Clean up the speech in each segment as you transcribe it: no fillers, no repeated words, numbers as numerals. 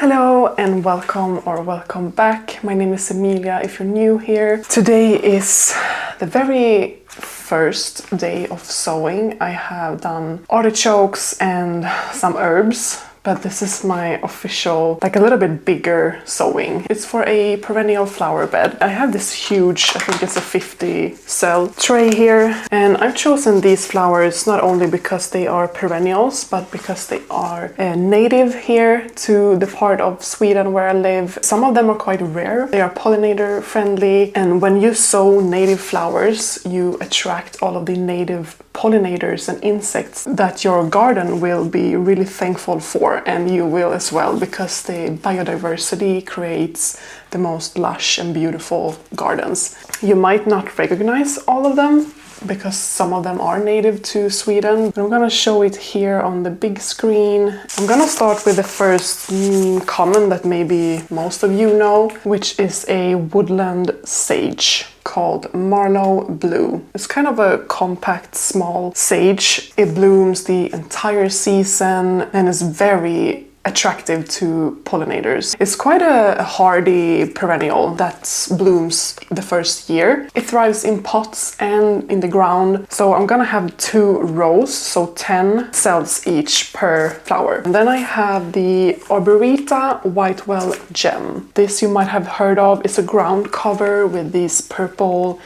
Hello and welcome back. My name is Emilia if you're new here. Today is the very first day of sowing. I have done artichokes and some herbs, but this is my official, like a little bit bigger sowing. It's for a perennial flower bed. I have this huge, I think it's a 50 cell tray here, and I've chosen these flowers not only because they are perennials, but because they are native here to the part of Sweden where I live. Some of them are quite rare. They are pollinator-friendly, and when you sow native flowers, you attract all of the native pollinators and insects that your garden will be really thankful for, and you will as well, because the biodiversity creates the most lush and beautiful gardens. You might not recognize all of them because some of them are native to Sweden, but I'm gonna show it here on the big screen. I'm gonna start with the first common that maybe most of you know, which is a woodland sage called Marlow Blue. It's kind of a compact, small sage. It blooms the entire season and is very attractive to pollinators. It's quite a hardy perennial that blooms the first year. It thrives in pots and in the ground. So I'm gonna have 2 rows, so 10 cells each per flower. And then I have the Arboreta Whitewell Gem. This you might have heard of. It's a ground cover with these purple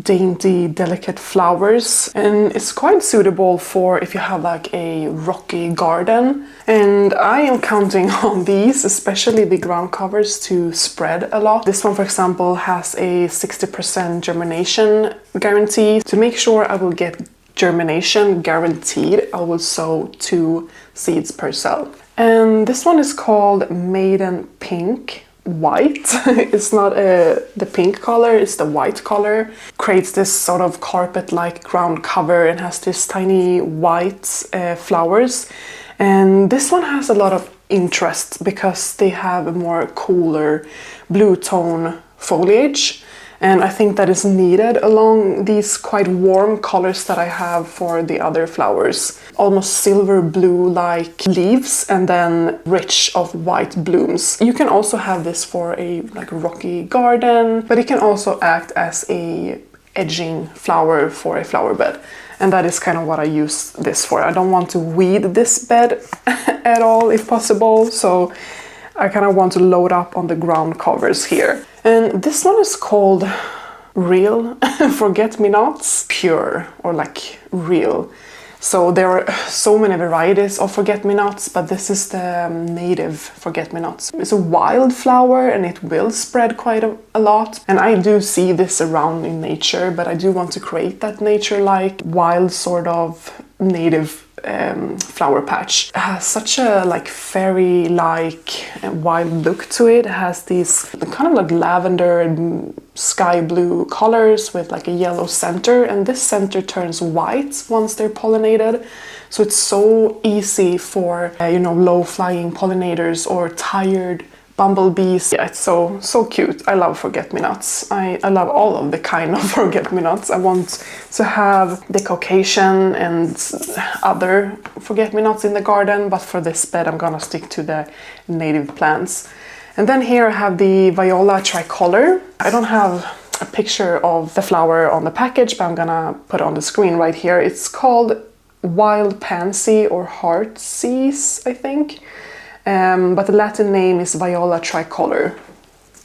dainty, delicate flowers, and it's quite suitable for if you have like a rocky garden. And I am counting on these, especially the ground covers, to spread a lot. This one, for example, has a 60% germination guarantee. To make sure I will get germination guaranteed, I will sow 2 seeds per cell. And this one is called Maiden Pink White. It's not the pink color, it's the white color. Creates this sort of carpet-like ground cover and has this tiny white flowers. And this one has a lot of interest because they have a more cooler blue tone foliage. And I think that is needed along these quite warm colors that I have for the other flowers. Almost silver blue like leaves and then rich of white blooms. You can also have this for a like rocky garden, but it can also act as a edging flower for a flower bed. And that is kind of what I use this for. I don't want to weed this bed at all if possible, so I kind of want to load up on the ground covers here. And this one is called Real Forget-Me-Nots Pure, or like real. So there are so many varieties of forget-me-nots, but this is the native forget-me-nots. It's a wild flower and it will spread quite a lot. And I do see this around in nature, but I do want to create that nature-like, wild sort of native flower patch. It has such a like fairy-like wild look to it. It has these kind of like lavender and sky blue colors with like a yellow center, and this center turns white once they're pollinated. So it's so easy for low-flying pollinators or tired bumblebees. Yeah, it's so cute. I love forget-me-nots. I love all of the kind of forget-me-nots. I want to have the Caucasian and other forget-me-nots in the garden, but for this bed I'm gonna stick to the native plants. And then here I have the Viola tricolor. I don't have a picture of the flower on the package, but I'm gonna put it on the screen right here. It's called Wild Pansy or Heartsease, I think. But the Latin name is Viola tricolor,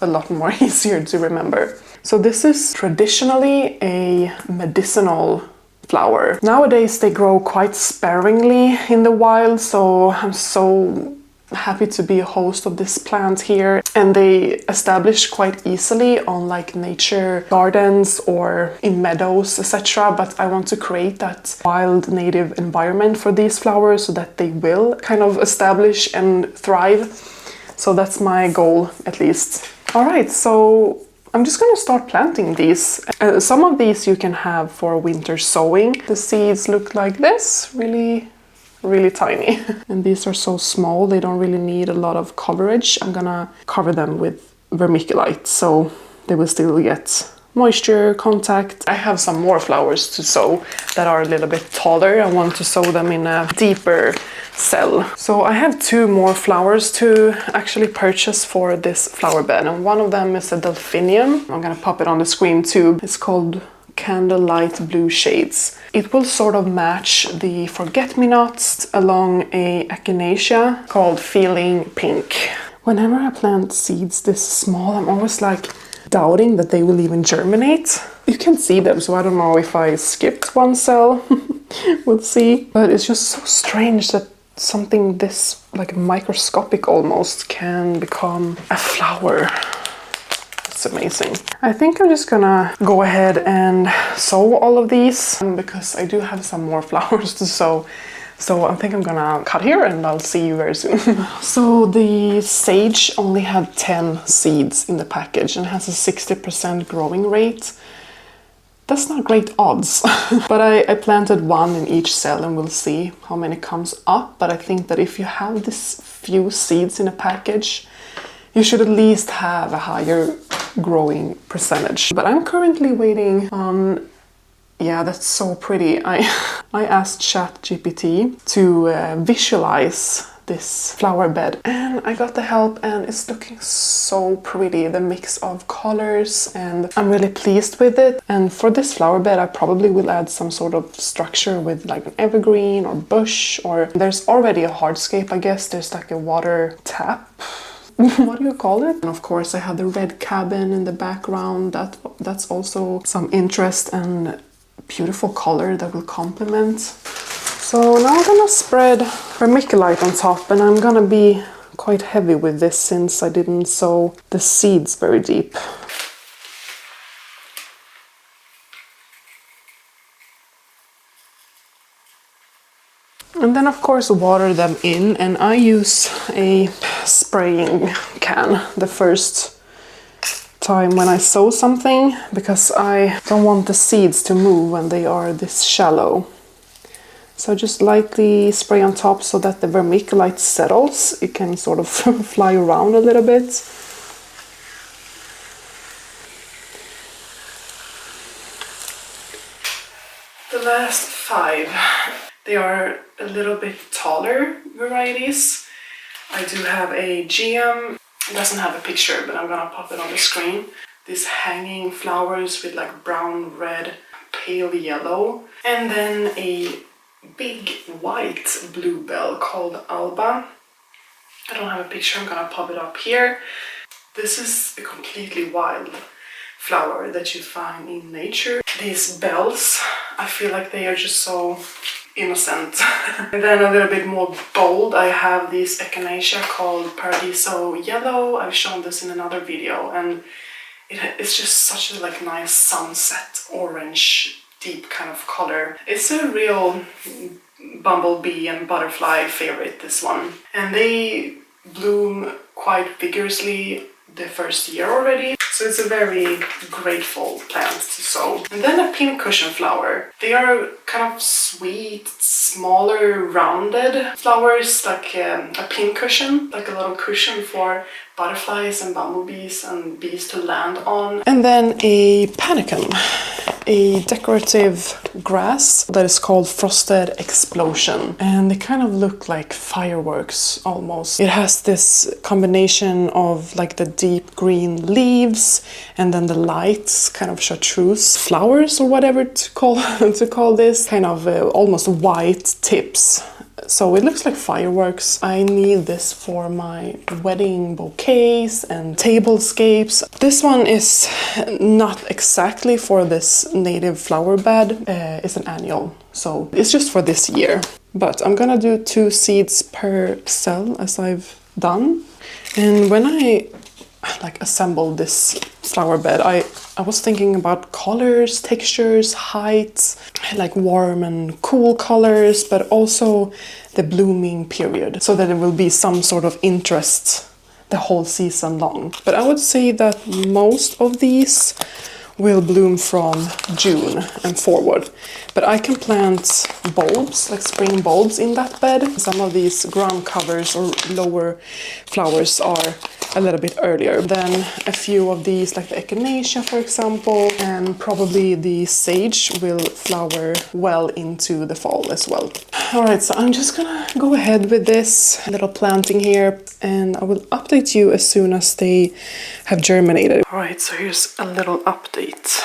a lot more easier to remember. So this is traditionally a medicinal flower. Nowadays they grow quite sparingly in the wild, so I'm so happy to be a host of this plant here. And they establish quite easily on like nature gardens or in meadows, etc. But I want to create that wild native environment for these flowers so that they will kind of establish and thrive. So that's my goal, at least. All right, so I'm just gonna start planting these. Some of these you can have for winter sowing. The seeds look like this, really tiny. And these are so small, they don't really need a lot of coverage. I'm gonna cover them with vermiculite, so they will still get moisture contact. I have some more flowers to sow that are a little bit taller. I want to sow them in a deeper cell. So I have 2 more flowers to actually purchase for this flower bed, and one of them is a delphinium. I'm gonna pop it on the screen too. It's called Candlelight Blue Shades. It will sort of match the forget-me-nots along a echinacea called Feeling Pink. Whenever I plant seeds this small, I'm always like doubting that they will even germinate. You can see them, so I don't know if I skipped one cell. We'll see. But it's just so strange that something this like microscopic almost can become a flower. It's amazing. I think I'm just gonna go ahead and sow all of these because I do have some more flowers to sow. So I think I'm gonna cut here and I'll see you very soon. So the sage only had 10 seeds in the package and has a 60% growing rate. That's not great odds. But I planted 1 in each cell and we'll see how many comes up. But I think that if you have this few seeds in a package, you should at least have a higher growing percentage. But I'm currently waiting on, yeah, that's so pretty. I asked ChatGPT to visualize this flower bed and I got the help and it's looking so pretty, the mix of colors, and I'm really pleased with it. And for this flower bed I probably will add some sort of structure with like an evergreen or bush, or there's already a hardscape, I guess. There's like a water tap. What do you call it? And of course I have the red cabin in the background. That's also some interest and beautiful color that will complement. So now I'm gonna spread vermiculite on top, and I'm gonna be quite heavy with this since I didn't sow the seeds very deep. And then of course water them in, and I use a spraying can the first time when I sow something because I don't want the seeds to move when they are this shallow. So just lightly spray on top so that the vermiculite settles. It can sort of fly around a little bit. The last 5, they are a little bit taller varieties. I do have a GM, it doesn't have a picture, but I'm gonna pop it on the screen. These hanging flowers with like brown, red, pale yellow, and then a big white bluebell called Alba. I don't have a picture, I'm gonna pop it up here. This is a completely wild flower that you find in nature. These bells, I feel like they are just so innocent. And then a little bit more bold, I have this echinacea called Paradiso Yellow. I've shown this in another video, and it's just such a like nice sunset orange deep kind of color. It's a real bumblebee and butterfly favorite, this one. And they bloom quite vigorously the first year already. So it's a very grateful plant to sow. And then a pincushion flower. They are kind of sweet, smaller, rounded flowers, like a pincushion, like a little cushion for butterflies and bumblebees and bees to land on. And then a panicum, a decorative grass that is called Frosted Explosion, and they kind of look like fireworks almost. It has this combination of like the deep green leaves and then the light kind of chartreuse flowers or whatever to call this, kind of almost white tips. So it looks like fireworks. I need this for my wedding bouquets and tablescapes. This one is not exactly for this native flower bed. It's an annual, so it's just for this year. But I'm gonna do 2 seeds per cell as I've done. And when I like assembled this flower bed, I was thinking about colors, textures, heights, like warm and cool colors, but also the blooming period, so that it will be some sort of interest the whole season long. But I would say that most of these will bloom from June and forward. But I can plant bulbs, like spring bulbs in that bed. Some of these ground covers or lower flowers are a little bit earlier. Then a few of these, like the echinacea for example, and probably the sage will flower well into the fall as well. Alright, so I'm just gonna go ahead with this little planting here, and I will update you as soon as they have germinated. Alright, so here's a little update.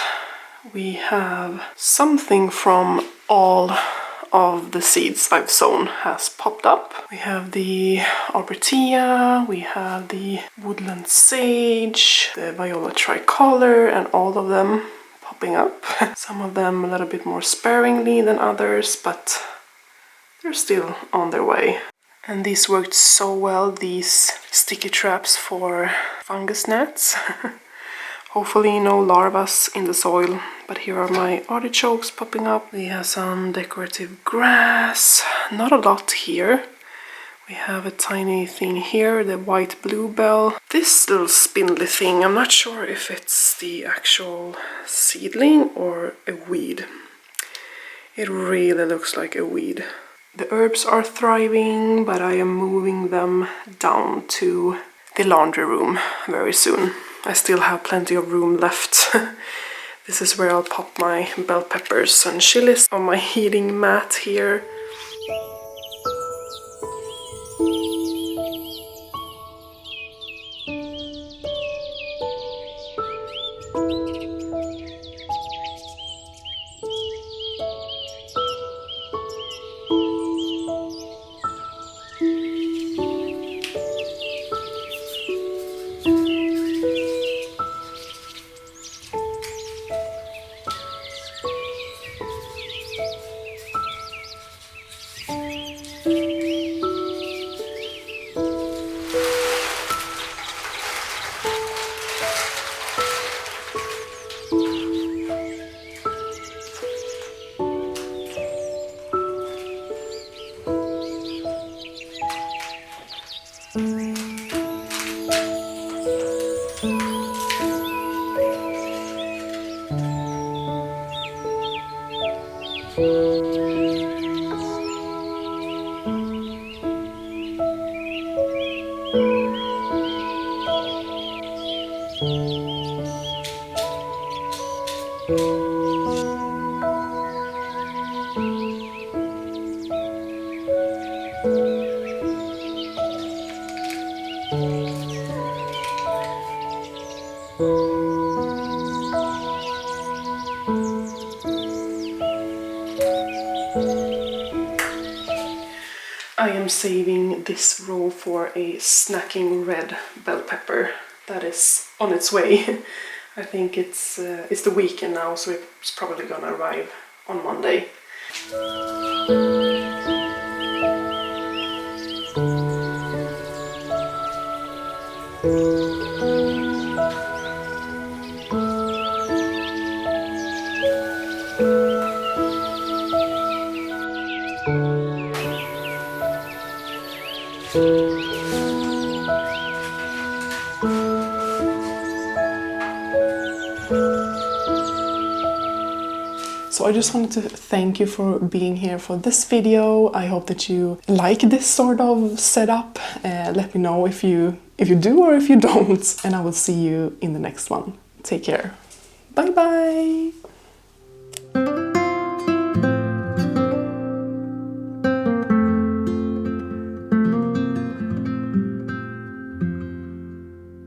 We have something from all of the seeds I've sown has popped up. We have the arbortea, we have the woodland sage, the viola tricolor, and all of them popping up. Some of them a little bit more sparingly than others, but they're still on their way. And these worked so well, these sticky traps for fungus gnats. Hopefully no larvas in the soil. But here are my artichokes popping up. We have some decorative grass. Not a lot here. We have a tiny thing here, the white bluebell. This little spindly thing, I'm not sure if it's the actual seedling or a weed. It really looks like a weed. The herbs are thriving, but I am moving them down to the laundry room very soon. I still have plenty of room left. This is where I'll pop my bell peppers and chillies on my heating mat here. I am saving this row for a snacking red bell pepper that is on its way. I think it's the weekend now, so it's probably gonna arrive on Monday. So I just wanted to thank you for being here for this video. I hope that you like this sort of setup. Let me know if you do or if you don't. And I will see you in the next one. Take care. Bye bye!